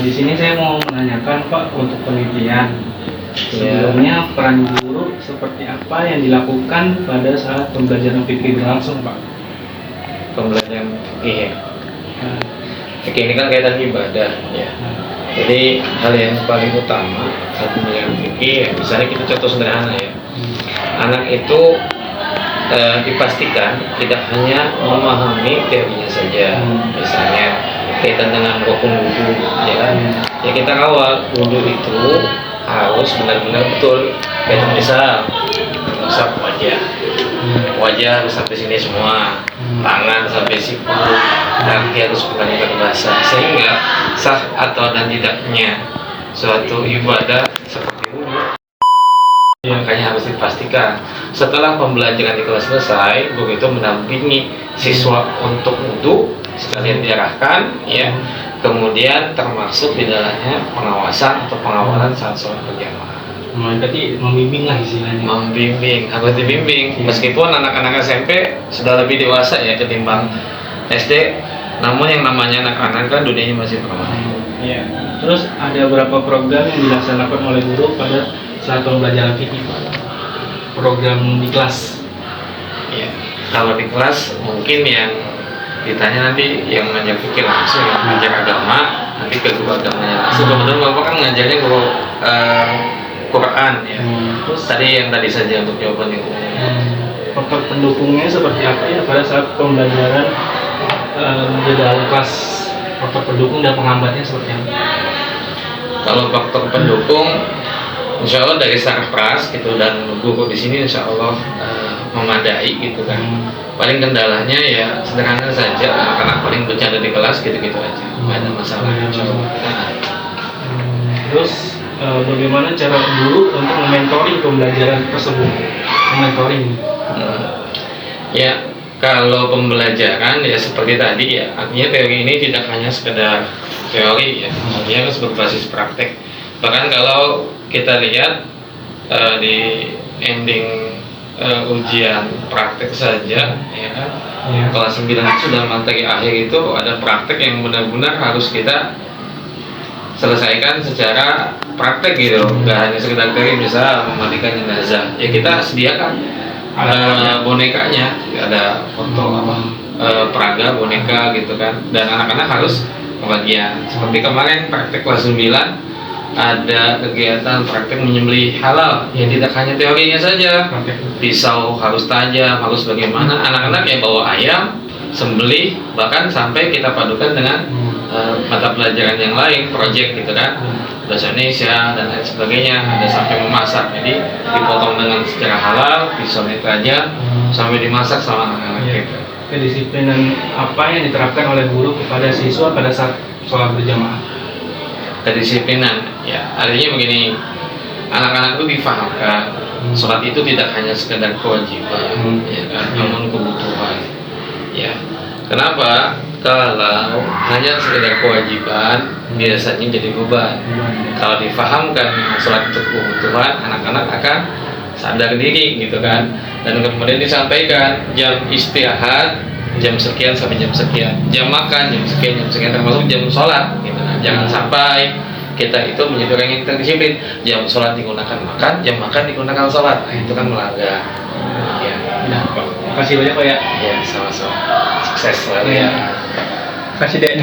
Di sini saya mau menanyakan Pak untuk penelitian. Sebelumnya peran guru seperti apa yang dilakukan pada saat pembelajaran fikih berlangsung, Pak? Pembelajaran fikih ya. Fikih ini kan kaitan ibadah ya. Jadi hal yang paling utama saat pembelajaran fikih ya, misalnya kita contoh sederhana ya. Anak itu dipastikan tidak hanya memahami teorinya saja, misalnya kaitan dengan rukun wudu ya kan. Ya kita kawal wudu itu harus benar-benar betul. Kaitan misal usap wajah harus sampai sini semua, tangan sampai siku, kaki harus benar-benar basah, sehingga sah atau dan tidaknya suatu ibadah seperti wudu makanya harus dipastikan. Setelah pembelajaran di kelas selesai, guru itu mendampingi siswa untuk wudu sekalian diarahkan ya, kemudian termasuk di dalamnya pengawasan atau pengawalan saat sholat berjamaah. Berarti membimbing lah istilahnya. Membimbing, harus dibimbing. Meskipun anak-anak SMP sudah lebih dewasa ya ketimbang SD, namun yang namanya anak-anak kan dunianya masih perawan. Iya. Terus ada berapa program yang dilaksanakan oleh guru pada saat pembelajaran fikih, Pak? Program di kelas. Ya, kalau di kelas mungkin yang ditanya nanti yang mengajar fikih langsung, yang mengajar agama nanti ke guru agamanya langsung. Kemudian bapak kan mengajarnya guru Quran ya. Terus tadi yang tadi saja untuk jawaban yang Faktor pendukungnya seperti apa ya pada saat pembelajaran di dalam kelas? Faktor pendukung dan penghambatnya seperti apa? Kalau faktor pendukung, insya Allah dari saraf pras gitu, dan guru di sini insya Allah memadai gitu kan. Paling kendalanya ya sederhana saja, anak-anak paling bercanda di kelas gitu-gitu aja, nggak ada masalah. Terus bagaimana cara guru untuk mementoring pembelajaran tersebut? Mementoring. Ya, kalau pembelajaran ya seperti tadi ya, artinya teori ini tidak hanya sekedar teori ya, dia harus berbasis praktek. Bahkan kalau kita lihat di ending ujian praktek saja ya kan, kelas 9 itu sudah materi akhir itu ada praktek yang benar-benar harus kita selesaikan secara praktek gitu, nggak hanya sekedar teori. Misal memandikan jenazah ya kita sediakan bonekanya, ada foto peraga boneka gitu kan, dan anak-anak harus kebagian. Seperti kemarin praktek kelas 9 ada kegiatan praktek menyembelih halal ya, tidak hanya teorinya saja, pisau harus tajam, harus bagaimana, anak-anak ya bawa ayam sembelih, bahkan sampai kita padukan dengan mata pelajaran yang lain, proyek gitu kan, bahasa Indonesia dan lain sebagainya, ada sampai memasak, jadi dipotong dengan secara halal, pisaunya tajam, sampai dimasak sama anak-anak gitu. Kedisiplinan apa yang diterapkan oleh guru kepada siswa pada saat sholat berjamaah? Kedisiplinan ya artinya begini, anak-anak itu difahamkan sholat itu tidak hanya sekedar kewajiban ya kan, namun kebutuhan ya. Kenapa? Kalau hanya sekedar kewajiban biasanya jadi beban. Kalau difahamkan sholat itu kebutuhan, anak-anak akan sadar diri gitu kan, dan kemudian disampaikan jam istirahat jam sekian sampai jam sekian, jam makan jam sekian termasuk jam sholat gitu kan. Jangan sampai kita itu menjadi orang yang terdisiplin, jam sholat digunakan makan, jam makan digunakan sholat, nah, itu kan melanggar ya. Nah, Pak, makasih banyak Pak ya. Ya, sama-sama, sukses selalu ya. Kasih deh.